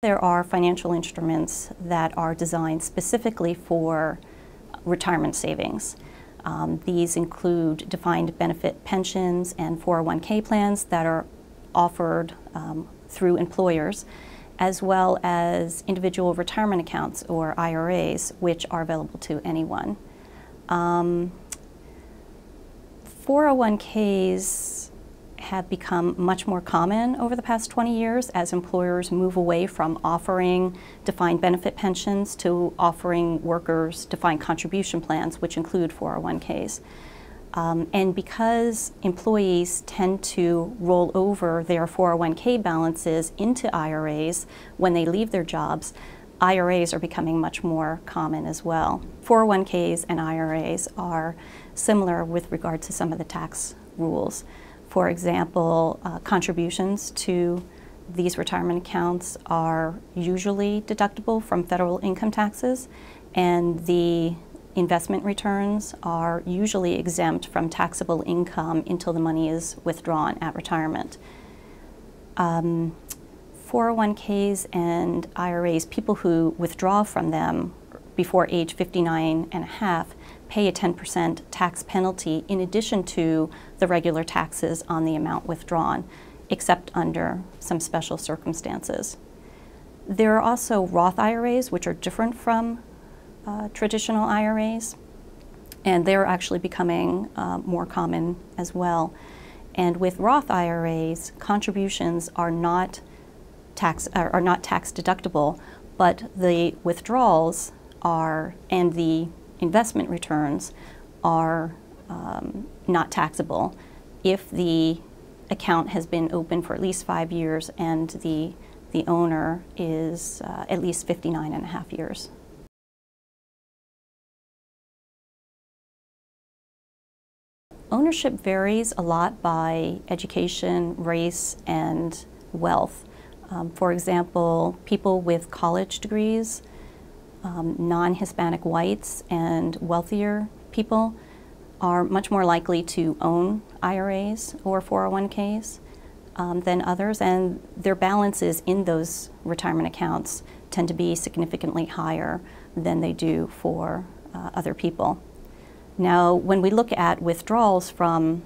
There are financial instruments that are designed specifically for retirement savings. These include defined benefit pensions and 401k plans that are offered through employers, as well as individual retirement accounts, or IRAs, which are available to anyone. 401ks have become much more common over the past 20 years as employers move away from offering defined benefit pensions to offering workers defined contribution plans, which include 401ks. And because employees tend to roll over their 401k balances into IRAs when they leave their jobs, IRAs are becoming much more common as well. 401ks and IRAs are similar with regard to some of the tax rules. For example, contributions to these retirement accounts are usually deductible from federal income taxes, and the investment returns are usually exempt from taxable income until the money is withdrawn at retirement. 401ks and IRAs, people who withdraw from them before age 59 and a half pay a 10% tax penalty in addition to the regular taxes on the amount withdrawn, except under some special circumstances. There are also Roth IRAs, which are different from traditional IRAs, and they're actually becoming more common as well. And with Roth IRAs, contributions are not tax deductible, but the withdrawals are, and the investment returns are not taxable if the account has been open for at least 5 years and the owner is at least 59 and a half years. Ownership varies a lot by education, race, and wealth. For example, people with college degrees, non-Hispanic whites, and wealthier people are much more likely to own IRAs or 401ks than others, and their balances in those retirement accounts tend to be significantly higher than they do for other people. Now, when we look at withdrawals from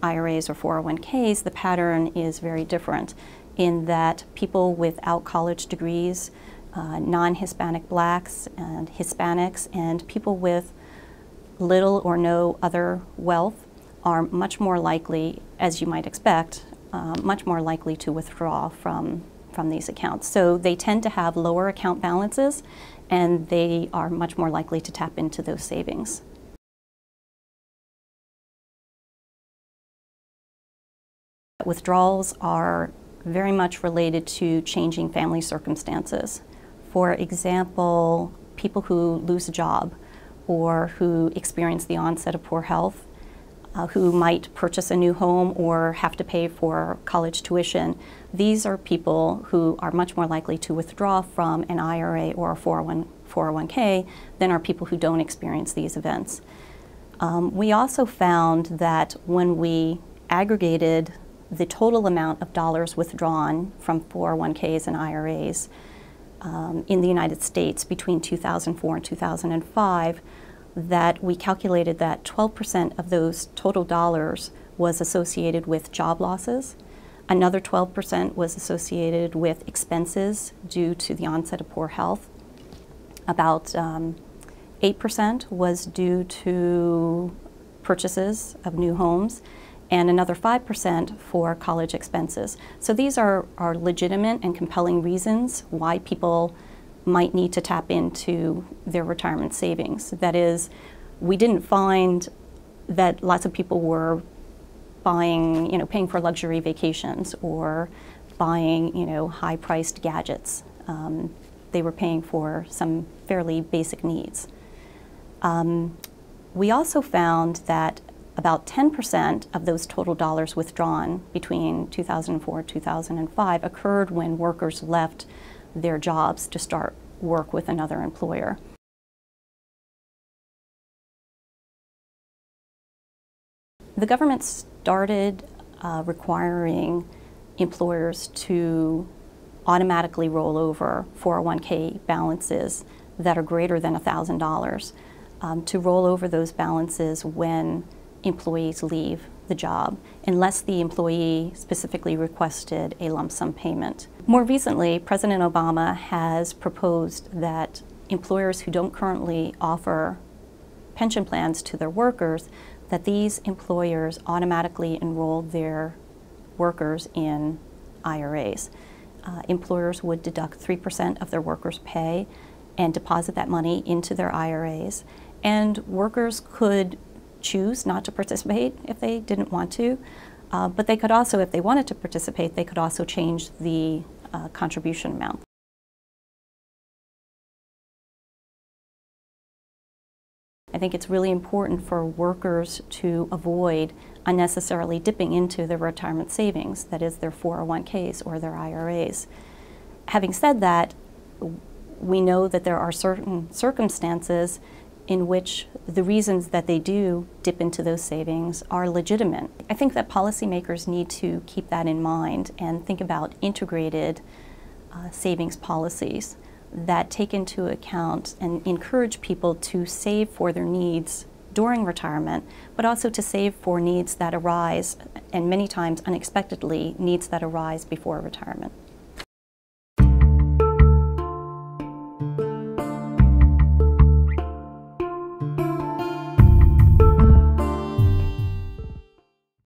IRAs or 401ks, the pattern is very different in that people without college degrees, non-Hispanic blacks and Hispanics, and people with little or no other wealth are much more likely, as you might expect, much more likely to withdraw from these accounts. So they tend to have lower account balances, and they are much more likely to tap into those savings. Withdrawals are very much related to changing family circumstances. For example, people who lose a job or who experience the onset of poor health, who might purchase a new home or have to pay for college tuition. These are people who are much more likely to withdraw from an IRA or a 401k than are people who don't experience these events. We also found that when we aggregated the total amount of dollars withdrawn from 401ks and IRAs in the United States between 2004 and 2005, that we calculated that 12% of those total dollars was associated with job losses. Another 12% was associated with expenses due to the onset of poor health. About 8% was due to purchases of new homes, and another 5% for college expenses. So these are legitimate and compelling reasons why people might need to tap into their retirement savings. That is, we didn't find that lots of people were buying, paying for luxury vacations or buying, high-priced gadgets. They were paying for some fairly basic needs. We also found that about 10% of those total dollars withdrawn between 2004 and 2005 occurred when workers left their jobs to start work with another employer. The government started requiring employers to automatically roll over 401k balances that are greater than $1,000, to roll over those balances when employees leave the job, unless the employee specifically requested a lump sum payment. More recently, President Obama has proposed that employers who don't currently offer pension plans to their workers, that these employers automatically enroll their workers in IRAs. Employers would deduct 3% of their workers' pay and deposit that money into their IRAs. And workers could choose not to participate if they didn't want to, but they could also, if they wanted to participate, they could also change the contribution amount. I think it's really important for workers to avoid unnecessarily dipping into their retirement savings, that is their 401ks or their IRAs. Having said that, we know that there are certain circumstances in which the reasons that they do dip into those savings are legitimate. I think that policymakers need to keep that in mind and think about integrated savings policies that take into account and encourage people to save for their needs during retirement, but also to save for needs that arise, and many times unexpectedly, needs that arise before retirement.